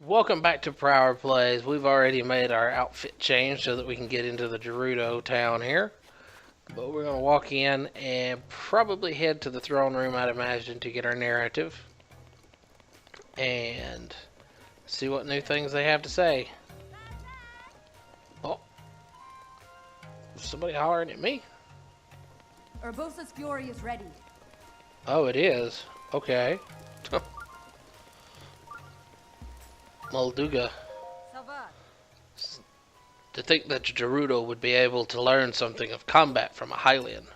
Welcome back to Prower Plays. We've already made our outfit change so that we can get into the Gerudo town here. But we're going to walk in and probably head to the throne room, I'd imagine, to get our narrative. And see what new things they have to say. Oh. Somebody hollering at me? Urbosa's glory is ready. Oh, it is? Okay. Molduga. To think that Gerudo would be able to learn something of combat from a Hylian.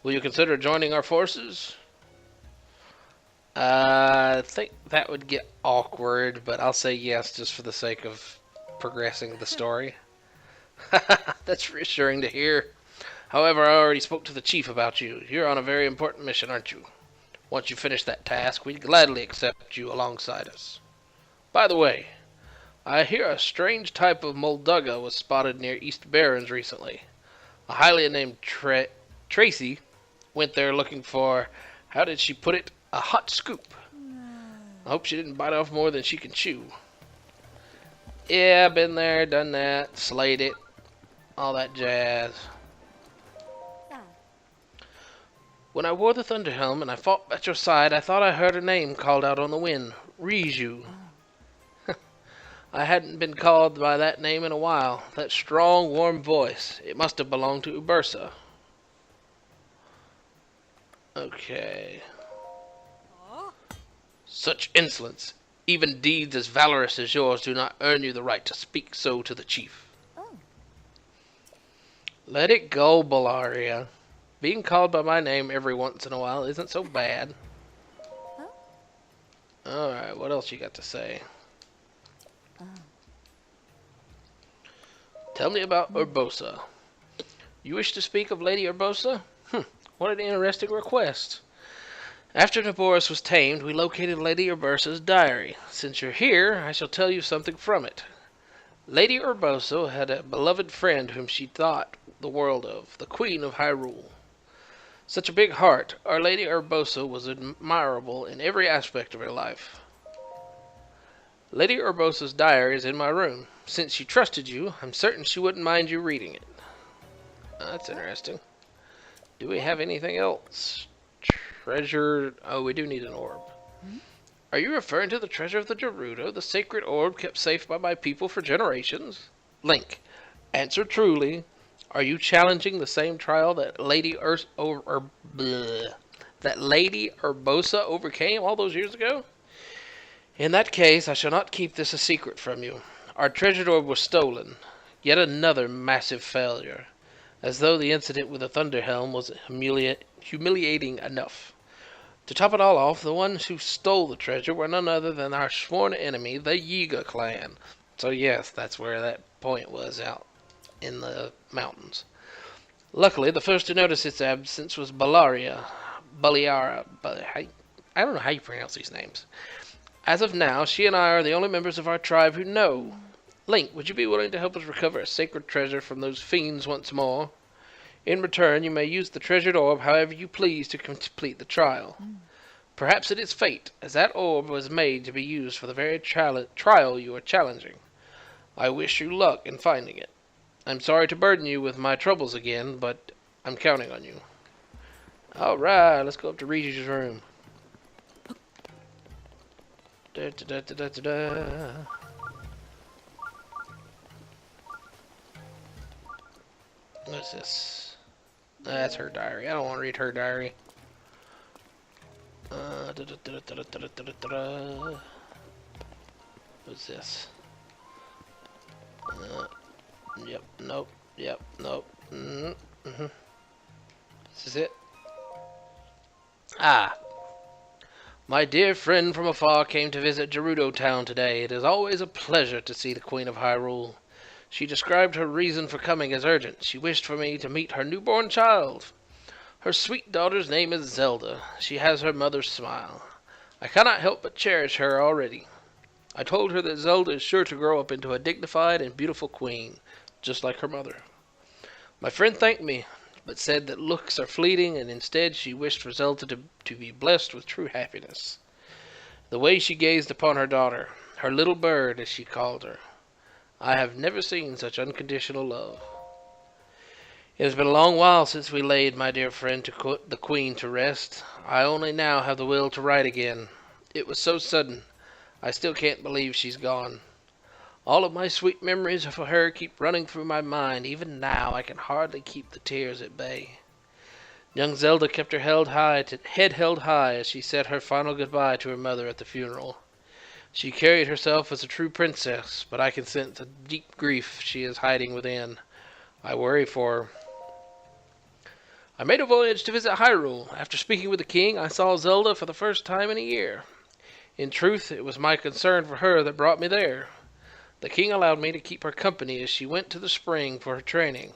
Will you consider joining our forces? I think that would get awkward, but I'll say yes just for the sake of progressing the story. That's reassuring to hear. However, I already spoke to the chief about you. You're on a very important mission, aren't you? Once you finish that task, we'd gladly accept you alongside us. By the way, I hear a strange type of Molduga was spotted near East Barrens recently. A Hylian named Tracy went there looking for, how did she put it, a hot scoop. I hope she didn't bite off more than she can chew. Yeah, been there, done that, slayed it, all that jazz. When I wore the Thunderhelm and I fought at your side, I thought I heard her name called out on the wind. Riju. I hadn't been called by that name in a while. That strong, warm voice. It must have belonged to Urbosa. Okay. Such insolence. Even deeds as valorous as yours do not earn you the right to speak so to the chief. Let it go, Bellaria. Being called by my name every once in a while isn't so bad. Alright, what else you got to say? Tell me about Urbosa. You wish to speak of Lady Urbosa? What an interesting request. After Naboris was tamed, we located Lady Urbosa's diary. Since you're here, I shall tell you something from it. Lady Urbosa had a beloved friend whom she thought the world of, the Queen of Hyrule. Such a big heart, our Lady Urbosa was admirable in every aspect of her life. Lady Urbosa's diary is in my room. Since she trusted you, I'm certain she wouldn't mind you reading it. That's interesting. Do we have anything else? Treasure... Oh, we do need an orb. Are you referring to the treasure of the Gerudo, the sacred orb kept safe by my people for generations? Link, answer truly. Are you challenging the same trial that Lady Urbosa overcame all those years ago? In that case, I shall not keep this a secret from you. Our treasured orb was stolen. Yet another massive failure. As though the incident with the Thunderhelm was humiliating enough. To top it all off, the ones who stole the treasure were none other than our sworn enemy, the Yiga clan. So yes, that's where that point was, out in the mountains. Luckily, the first to notice its absence was Ballad. I don't know how you pronounce these names. As of now, she and I are the only members of our tribe who know. Link, would you be willing to help us recover a sacred treasure from those fiends once more? In return, you may use the treasured orb however you please to complete the trial. Perhaps it is fate, as that orb was made to be used for the very trial you are challenging. I wish you luck in finding it. I'm sorry to burden you with my troubles again, but I'm counting on you. Alright, let's go up to Regi's room. What's this? That's her diary. I don't want to read her diary. What's this? Yep, nope, yep, nope. This is it. My dear friend from afar came to visit Gerudo Town today. It is always a pleasure to see the Queen of Hyrule. She described her reason for coming as urgent. She wished for me to meet her newborn child. Her sweet daughter's name is Zelda. She has her mother's smile. I cannot help but cherish her already. I told her that Zelda is sure to grow up into a dignified and beautiful queen, just like her mother. My friend thanked me, but said that looks are fleeting, and instead she wished for Zelda to be blessed with true happiness. The way she gazed upon her daughter, her little bird, as she called her. I have never seen such unconditional love. It has been a long while since we laid my dear friend the Queen to rest. I only now have the will to write again. It was so sudden, I still can't believe she's gone. All of my sweet memories of her keep running through my mind. Even now I can hardly keep the tears at bay. Young Zelda kept her head held high as she said her final goodbye to her mother at the funeral. She carried herself as a true princess, but I can sense a deep grief she is hiding within. I worry for her. I made a voyage to visit Hyrule. After speaking with the king, I saw Zelda for the first time in a year. In truth, it was my concern for her that brought me there. The king allowed me to keep her company as she went to the spring for her training.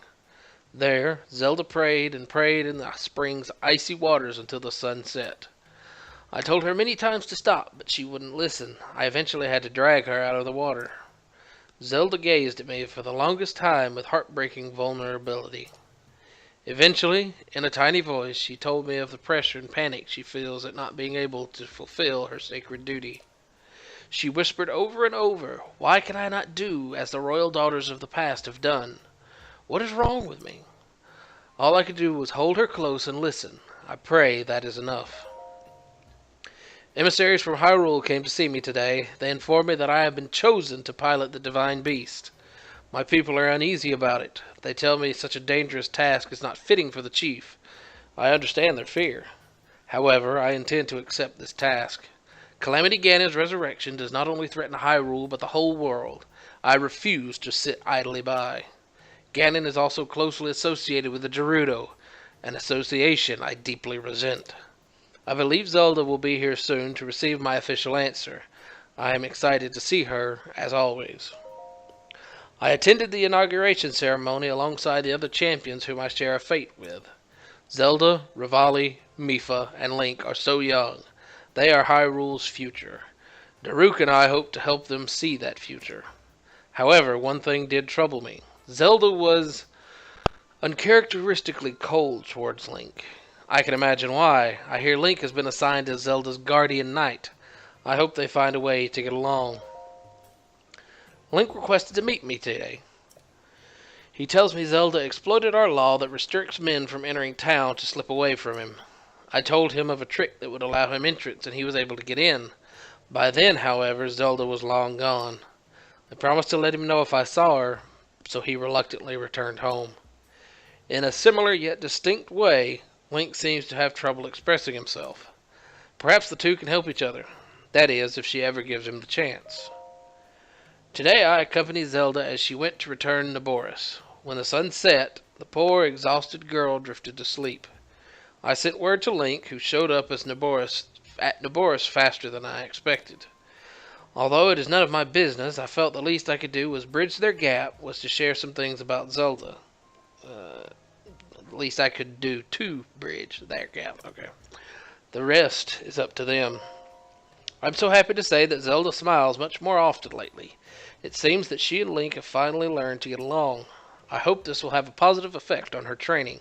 There, Zelda prayed and prayed in the spring's icy waters until the sun set. I told her many times to stop, but she wouldn't listen. I eventually had to drag her out of the water. Zelda gazed at me for the longest time with heartbreaking vulnerability. Eventually, in a tiny voice, she told me of the pressure and panic she feels at not being able to fulfill her sacred duty. She whispered over and over, "Why can I not do as the royal daughters of the past have done? What is wrong with me?" All I could do was hold her close and listen. I pray that is enough. Emissaries from Hyrule came to see me today. They informed me that I have been chosen to pilot the divine beast. My people are uneasy about it. They tell me such a dangerous task is not fitting for the chief. I understand their fear. However, I intend to accept this task. Calamity Ganon's resurrection does not only threaten Hyrule, but the whole world. I refuse to sit idly by. Ganon is also closely associated with the Gerudo, an association I deeply resent. I believe Zelda will be here soon to receive my official answer. I am excited to see her, as always. I attended the inauguration ceremony alongside the other champions whom I share a fate with. Zelda, Rivali, Mipha, and Link are so young. They are Hyrule's future. Daruk and I hope to help them see that future. However, one thing did trouble me. Zelda was uncharacteristically cold towards Link. I can imagine why. I hear Link has been assigned as Zelda's guardian knight. I hope they find a way to get along. Link requested to meet me today. He tells me Zelda exploited our law that restricts men from entering town to slip away from him. I told him of a trick that would allow him entrance and he was able to get in. By then, however, Zelda was long gone. I promised to let him know if I saw her, so he reluctantly returned home. In a similar yet distinct way, Link seems to have trouble expressing himself. Perhaps the two can help each other. That is, if she ever gives him the chance. Today I accompanied Zelda as she went to return Naboris. When the sun set, the poor, exhausted girl drifted to sleep. I sent word to Link, who showed up at Naboris faster than I expected. Although it is none of my business, I felt the least I could do was bridge their gap, was to share some things about Zelda. At least I could do to bridge their gap. Okay. The rest is up to them. I'm so happy to say that Zelda smiles much more often lately. It seems that she and Link have finally learned to get along. I hope this will have a positive effect on her training.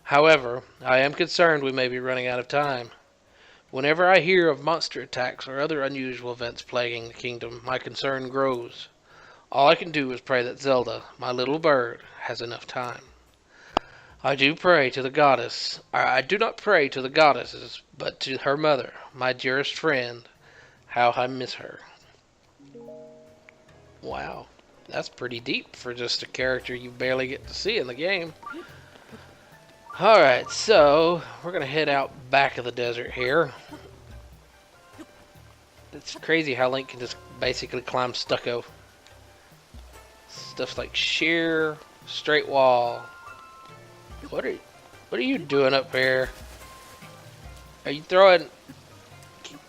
However, I am concerned we may be running out of time. Whenever I hear of monster attacks or other unusual events plaguing the kingdom, my concern grows. All I can do is pray that Zelda, my little bird, has enough time. I do pray to the goddess. I do not pray to the goddesses, but to her mother, my dearest friend. How I miss her. Wow, that's pretty deep for just a character you barely get to see in the game. Alright, so we're going to head out back of the desert here. It's crazy how Link can just basically climb stucco. Stuff like sheer, straight wall. What are you doing up here? Are you throwing...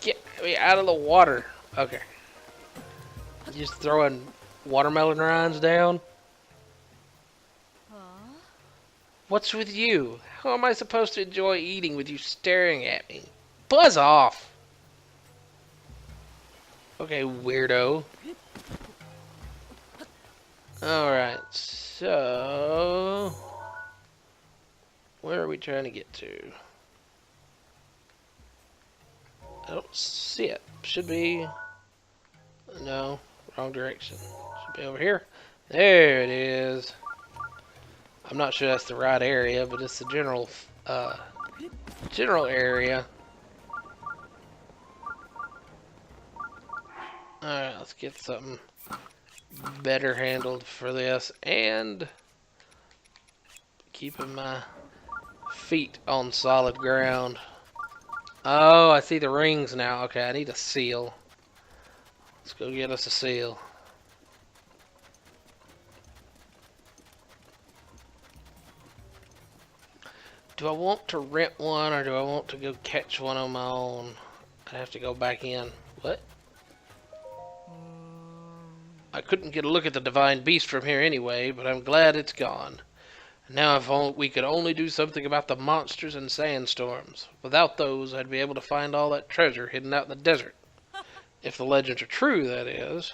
Get me out of the water. Okay. You just throwing watermelon rinds down? What's with you? How am I supposed to enjoy eating with you staring at me? Buzz off! Okay, weirdo. Alright, so... where are we trying to get to? I don't see it. Should be... No, wrong direction. Should be over here. There it is. I'm not sure that's the right area, but it's the general area. Alright, let's get something better handled for this, and keeping my feet on solid ground. Oh, I see the rings now. Okay, I need a seal. Let's go get us a seal. Do I want to rent one, or do I want to go catch one on my own? I have to go back in. What? I couldn't get a look at the divine beast from here anyway, but I'm glad it's gone. Now if we could only do something about the monsters and sandstorms. Without those, I'd be able to find all that treasure hidden out in the desert. If the legends are true, that is.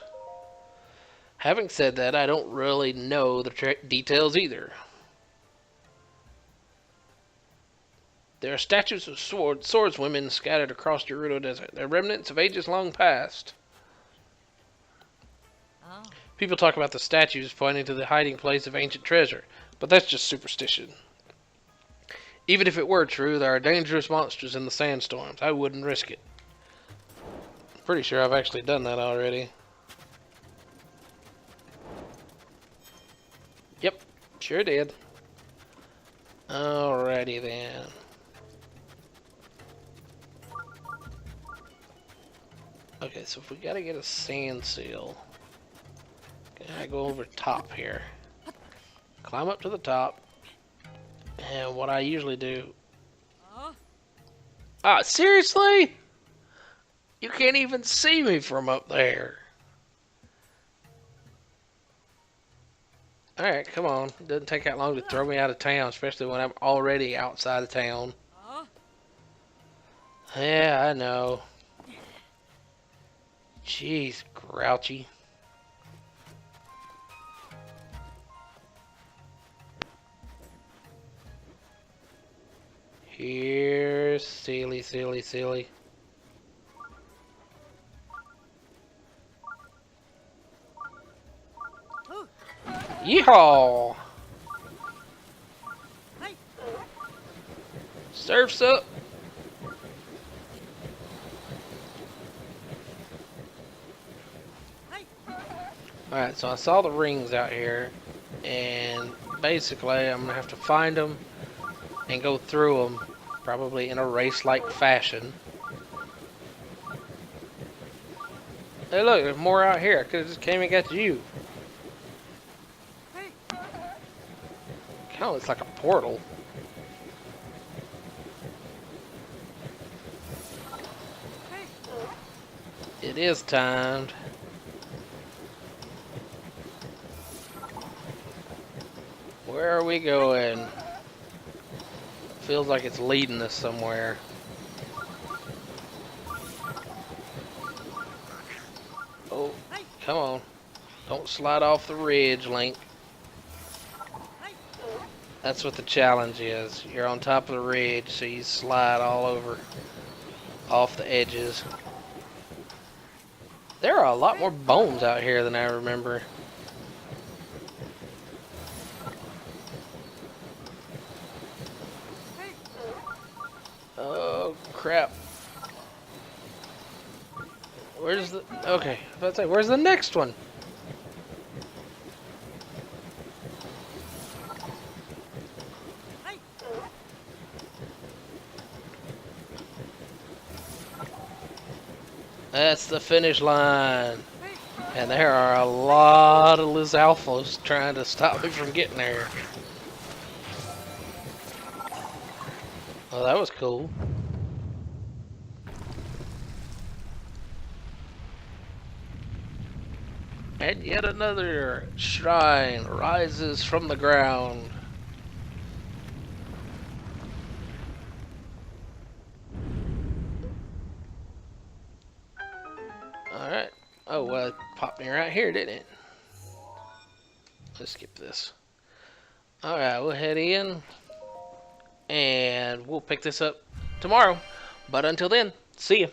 Having said that, I don't really know the details either. There are statues of swordswomen scattered across the Gerudo Desert. They're remnants of ages long past. Oh. People talk about the statues pointing to the hiding place of ancient treasure, but that's just superstition. Even if it were true, there are dangerous monsters in the sandstorms. I wouldn't risk it. Pretty sure I've actually done that already. Yep, sure did. Alrighty then. Okay, so if we gotta get a sand seal, I go over top here, climb up to the top, and what I usually do. Ah, seriously? You can't even see me from up there. Alright, come on. It doesn't take that long to throw me out of town, especially when I'm already outside of town. Yeah, I know. Jeez, grouchy. Here, silly, silly, silly. Yeehaw! Surf's up. Alright, so I saw the rings out here, and basically I'm gonna have to find them and go through them, probably in a race-like fashion. Hey look, there's more out here. I could've just came and got you. Kinda looks like a portal. It is timed. Where are we going? Feels like it's leading us somewhere. Oh, come on. Don't slide off the ridge, Link. That's what the challenge is. You're on top of the ridge, so you slide all over, off the edges. There are a lot more bones out here than I remember. Oh, crap. Where's the... Okay, let's say, where's the next one? That's the finish line. And there are a lot of Liz Alphas trying to stop me from getting there. Oh, that was cool. And yet another shrine rises from the ground. Alright. Oh, well, it popped me right here, didn't it? Let's skip this. Alright, we'll head in. And we'll pick this up tomorrow. But until then, see ya.